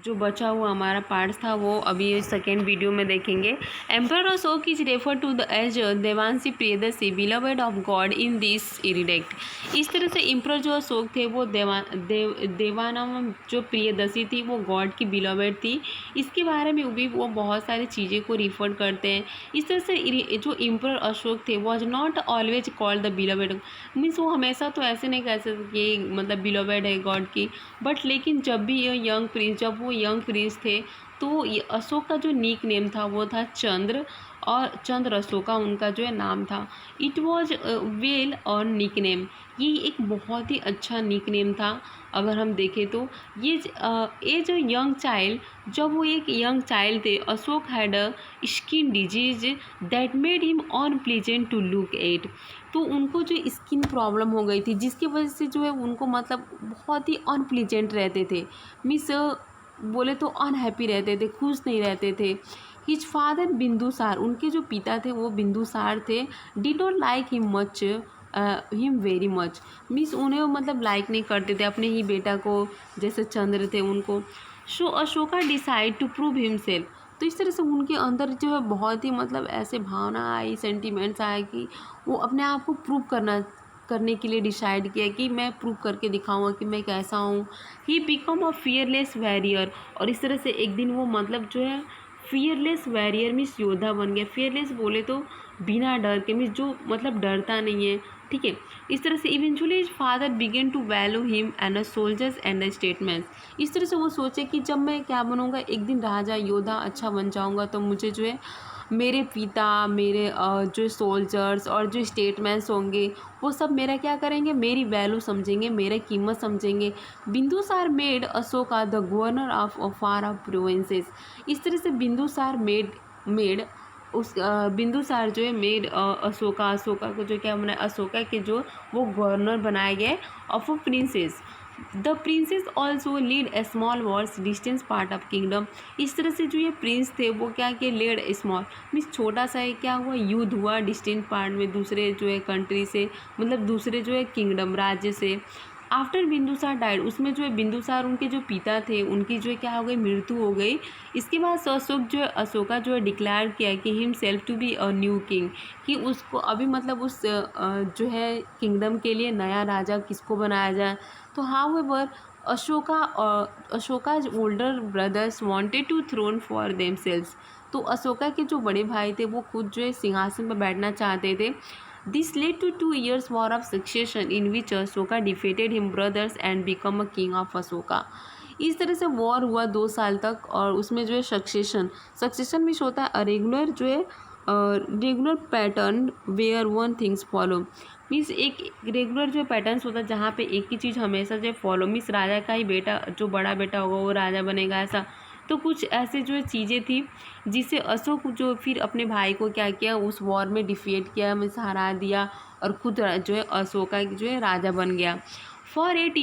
जो बचा हुआ हमारा पार्ट था वो अभी सेकेंड वीडियो में देखेंगे। Emperor Ashok is refer to the as Devanshi Priyadarshi beloved of god in this edict. इस तरह से एम्परर जो अशोक थे वो देवानम जो प्रियदर्शी थी वो गॉड की बिलवेड थी। इसके बारे में भी वो बहुत सारी चीज़ें को रिफर करते हैं। इस तरह से जो एम्परर अशोक थे was not always called the beloved, means वो हमेशा तो ऐसे नहीं कह सकते कि मतलब बिलवेड है गॉड की, बट लेकिन जब भी ये जब वो यंग प्रिंस थे तो ये अशोक का जो निक नेम था वो था चंद्र, और चंद्र अशोका उनका जो है नाम था। इट वॉज वेल और निक नेम, ये एक बहुत ही अच्छा निक नेम था। अगर हम देखें तो ये जो यंग चाइल्ड, जब वो एक यंग चाइल्ड थे, Ashok had a skin disease that made him unpleasant to look at. तो उनको जो स्किन प्रॉब्लम हो गई थी जिसकी वजह से जो है उनको मतलब बहुत ही अनप्लीजेंट रहते थे, मीन्स बोले तो अनहैप्पी रहते थे, खुश नहीं रहते थे। हिज फादर बिंदुसार, उनके जो पिता थे वो बिंदुसार थे, did not like him very much, means उन्हें मतलब लाइक नहीं करते थे अपने ही बेटा को, जैसे चंद्र थे उनको। So Ashoka decide to prove himself. तो इस तरह से उनके अंदर जो है बहुत ही मतलब ऐसे भावना आई, सेंटिमेंट्स आए कि वो अपने आप को प्रूव करने के लिए डिसाइड किया कि मैं प्रूव करके दिखाऊंगा कि मैं कैसा हूँ। He become a fearless warrior, और इस तरह से एक दिन वो मतलब जो है फियरलेस वैरियर मीन्स योद्धा बन गया। फियरलेस बोले तो बिना डर के, मीन्स जो मतलब डरता नहीं है, ठीक है। इस तरह से eventually his father began to value him and a soldiers and a statesman. इस तरह से वो सोचे कि जब मैं क्या बनूंगा, एक दिन राजा योद्धा अच्छा बन जाऊंगा, तो मुझे जो है मेरे पिता, मेरे जो सोल्जर्स और जो स्टेटमैन्स होंगे वो सब मेरा क्या करेंगे, मेरी वैल्यू समझेंगे, मेरा कीमत समझेंगे। Bindusara made Ashoka the governor of far of provinces. इस तरह से बिंदुसार मेड उस बिंदुसार जो है मेड अशोका को जो क्या बना, अशोका के जो वो गवर्नर बनाए गए of a princess. The princess also lead A small Wars distance part of kingdom. इस तरह से जो ये प्रिंस थे वो क्या किए, लीड स्मॉल मीन्स छोटा सा एक क्या हुआ, युद्ध हुआ डिस्टेंट पार्ट में, दूसरे जो है कंट्री से, मतलब दूसरे जो है किंगडम राज्य से। आफ्टर बिंदुसार डाइड, उसमें जो है बिंदुसार उनके जो पिता थे उनकी जो है क्या हो गई, मृत्यु हो गई। इसके बाद अशोक जो है अशोका जो है डिक्लेयर किया कि himself to be a new king, कि उसको अभी मतलब उस जो है किंगडम के लिए नया राजा किसको बनाया जाए। तो however Ashoka's older brothers wanted to throne for themselves. तो अशोका के जो बड़े भाई थे वो खुद जो है सिंहासन पर बैठना चाहते थे। This led to 2 years war of succession in which Ashoka defeated him brothers and become a king of Ashoka. इस तरह से वॉर हुआ 2 साल तक, और उसमें जो है सक्सेशन मीन्स होता है रेगुलर जो है regular pattern where one things follow, means एक रेगुलर जो पैटर्न्स होता है जहाँ पे एक ही चीज़ हमेशा जो फॉलो, मीन्स राजा का ही बेटा जो बड़ा बेटा होगा वो राजा बनेगा ऐसा। तो कुछ ऐसे जो चीज़ें थी जिससे अशोक जो फिर अपने भाई को क्या किया, उस वॉर में डिफीट किया, मीन्स हरा दिया, और खुद जो है अशोका जो है राजा बन गया। फॉर 8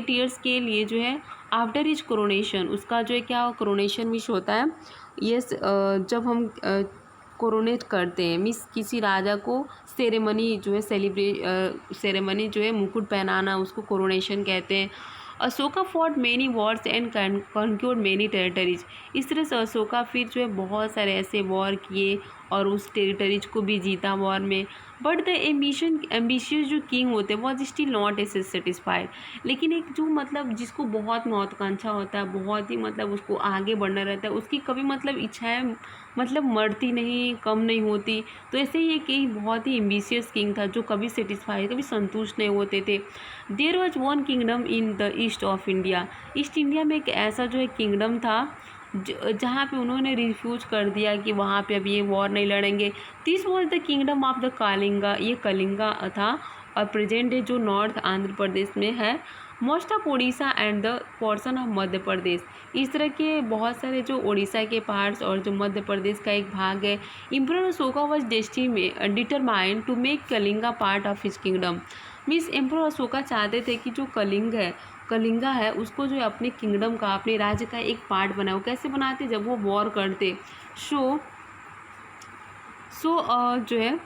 years के लिए जो है आफ्टर इज कोरोनेशन, उसका जो है क्या कोरोनेशन मीन्स होता है यस जब हम कोरोनेट करते हैं, मीन्स किसी राजा को सेरेमनी जो है सेरेमनी जो है मुकुट पहनाना, उसको कोरोनेशन कहते हैं। Ashoka fought many wars and conquered many territories. इस तरह से अशोका फिर जो है बहुत सारे ऐसे वॉर किए और उस टेरिटरीज को भी जीता वॉर में। बट द एम्बिशियस जो किंग होते हैं was still not S satisfied. लेकिन एक जो मतलब जिसको बहुत महत्वाकांक्षा होता है, बहुत ही मतलब उसको आगे बढ़ना रहता है, उसकी कभी मतलब इच्छाएं मतलब मरती नहीं, कम नहीं होती। तो ऐसे ही एक बहुत ही एम्बिशियस किंग था जो कभी सेटिस्फाई, कभी संतुष्ट नहीं होते थे। There was one kingdom in the east of India. East India में एक ऐसा जो है किंगडम था जहाँ पे उन्होंने रिफ्यूज कर दिया कि वहाँ पे अभी ये वॉर नहीं लड़ेंगे। This was the kingdom of the Kalinga, ये कलिंगा था, और प्रेजेंट डे जो नॉर्थ आंध्र प्रदेश में है, most of Orissa and the portion of Madhya Pradesh. इस तरह के बहुत सारे जो उड़ीसा के पार्ट्स और जो मध्य प्रदेश का एक भाग है। Emperor Ashoka was determined to make Kalinga part of his kingdom, means emperor Ashoka चाहते थे कि जो कलिंगा है उसको जो है अपने किंगडम का, अपने राज्य का एक पार्ट बनाए। वो कैसे बनाते, जब वो वॉर करते। सो जो है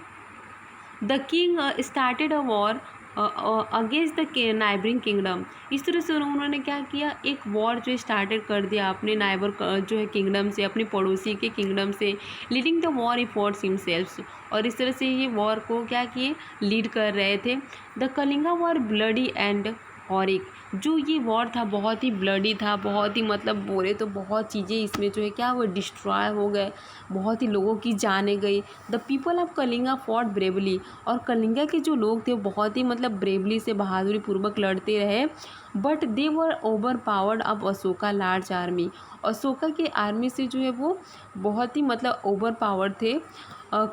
the king started a war against the neighbouring kingdom. इस तरह से उन्होंने क्या किया, एक वॉर जो स्टार्टेड कर दिया अपने नाइबर जो है किंगडम से, अपने पड़ोसी के किंगडम से, leading the war efforts himself. और इस तरह से ये वॉर को क्या किए, लीड कर रहे थे। The Kalinga war bloody and horrific. जो ये वॉर था बहुत ही ब्लडी था, बहुत ही मतलब बोले तो बहुत चीज़ें इसमें जो है क्या वो डिस्ट्रॉय हो गए, बहुत ही लोगों की जानें गई। The people of Kalinga fought bravely. और कलिंगा के जो लोग थे वो बहुत ही मतलब ब्रेवली से, बहादुरी पूर्वक लड़ते रहे। But they were over powered of Ashoka large army. Ashoka के आर्मी से जो है वो बहुत ही मतलब ओवर पावर थे।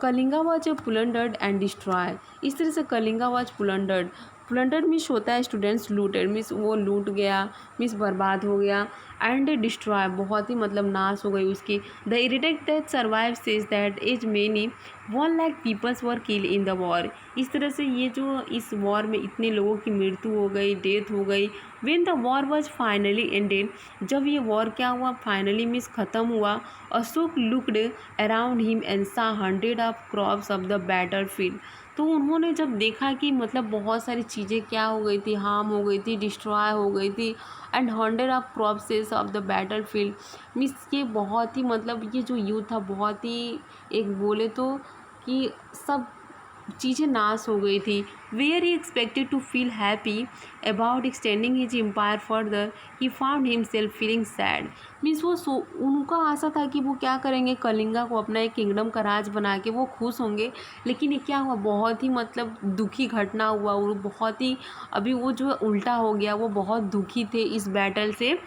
Kalinga was plundered and destroy. इस तरह से Kalinga was plundered. Plunder means होता है स्टूडेंट्स लूटेड, मीन्स वो लूट गया, मीन्स बर्बाद हो गया। एंड डिस्ट्रॉय बहुत ही मतलब नाश हो गई उसकी। The edict that survive says that as many 1 lakh peoples were kill in the war. इस तरह से ये जो इस वॉर में इतने लोगों की मृत्यु हो गई, डेथ हो गई। When the war was finally ended. जब ये वॉर क्या हुआ, फाइनली मीन्स ख़त्म हुआ। Ashok looked around him and सा 100 of crops of the battle field. तो उन्होंने जब देखा कि मतलब बहुत सारी चीज़ें क्या हो गई थी, हार्म हो गई थी, डिस्ट्रॉय हो गई थी। And 100 of corpses of the battlefield means ये बहुत ही मतलब ये जो युद्ध था बहुत ही एक बोले तो कि सब चीज़ें नाश हो गई थी। Where he expected to feel happy about extending his empire further, he found himself feeling sad. Means वो उनका आशा था कि वो क्या करेंगे, कलिंगा को अपना एक किंगडम का राज बना के वो खुश होंगे। लेकिन ये क्या हुआ, बहुत ही मतलब दुखी घटना हुआ। वो बहुत ही अभी वो जो उल्टा हो गया, वो बहुत दुखी थे इस बैटल से।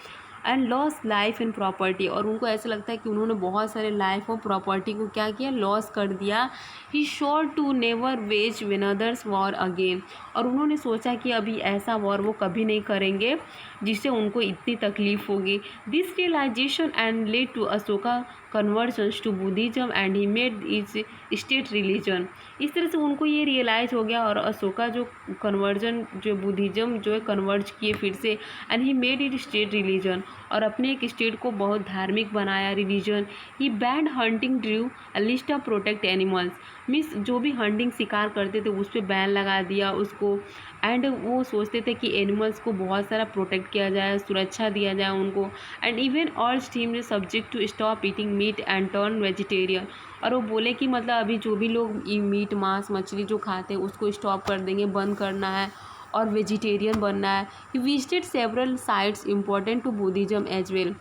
And loss life and property. और उनको ऐसा लगता है कि उन्होंने बहुत सारे लाइफ और प्रॉपर्टी को क्या किया, लॉस कर दिया। He sure to never wage winders war again. और उन्होंने सोचा कि अभी ऐसा वॉर वो कभी नहीं करेंगे जिससे उनको इतनी तकलीफ होगी। This realization and led to Ashoka conversions to Buddhism and he made is state religion. इस तरह से उनको ये रियलाइज़ हो गया और अशोका जो कन्वर्जन जो बुद्धिज्म जो है कन्वर्ज किए फिर से। And he made it state religion. और अपने एक स्टेट को बहुत धार्मिक बनाया, religion. He band hunting drew a list of protect animals. Means जो भी हंटिंग शिकार करते थे उस पर बैन लगा दिया उसको। एंड वो सोचते थे कि एनिमल्स को बहुत सारा प्रोटेक्ट किया जाए, सुरक्षा दिया जाए उनको। And even urged him subject to stop eating meat and turn vegetarian. और वो बोले कि मतलब अभी जो भी लोग मीट, मांस, मछली जो खाते हैं उसको स्टॉप कर देंगे, बंद करना है और वेजिटेरियन बनना है। He visited several sites important to Buddhism as well.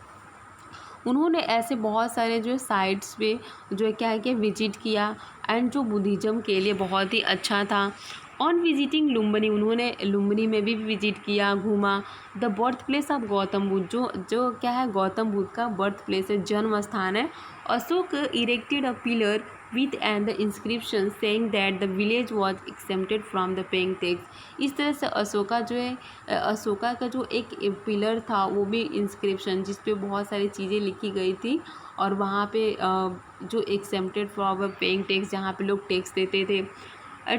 उन्होंने ऐसे बहुत सारे जो साइट्स पे जो है क्या है कि विजिट किया एंड जो बुद्धिज्म के लिए बहुत ही अच्छा था। ऑन विजिटिंग लुम्बिनी, उन्होंने लुम्बिनी में भी विजिट किया, घूमा। The birth place of Gautam Buddha, जो क्या है गौतम बुद्ध का बर्थ प्लेस है, जन्म स्थान है। Ashok erected a pillar with and the inscription saying that the village was exempted from the paying tax। इस तरह से अशोका जो है अशोका का जो एक पिलर था वो भी इंस्क्रिप्शन जिस पे बहुत सारी चीज़ें लिखी गई थी। और वहाँ पे जो एक्सेप्टेड फ्रॉम पेइंग टैक्स, जहाँ पे लोग टैक्स देते थे।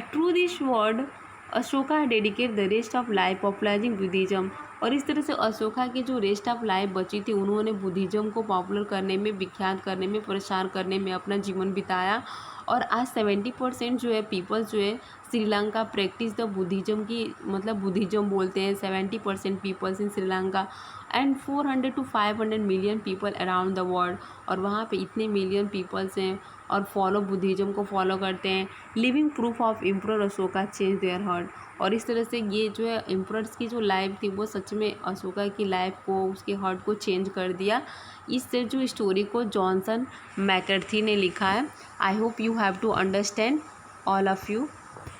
Through this word Ashoka dedicate the rest of life popularising Buddhism. और इस तरह से अशोका की जो रेस्ट ऑफ लाइफ बची थी उन्होंने बुद्धिज्म को पॉपुलर करने में, विख्यात करने में, प्रसार करने में अपना जीवन बिताया। और आज 70% जो है पीपल्स जो है श्रीलंका प्रैक्टिस द बुद्धिज्म की, मतलब बुद्धिज्म बोलते हैं 70% peoples in Sri Lanka. And 400 to 500 million people around the world. और वहाँ पे इतने मिलियन पीपल्स हैं और फॉलो बुद्धिज्म को फॉलो करते हैं। Living proof of emperor Ashoka change their heart. और इस तरह से ये जो है एम्परर्स की जो लाइफ थी वो सच में अशोका की लाइफ को, उसके हार्ट को चेंज कर दिया। इससे जो स्टोरी को जॉनसन मैकर्थी ने लिखा है। I hope you have to understand all of you.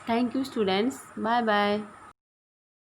Thank you students, bye bye.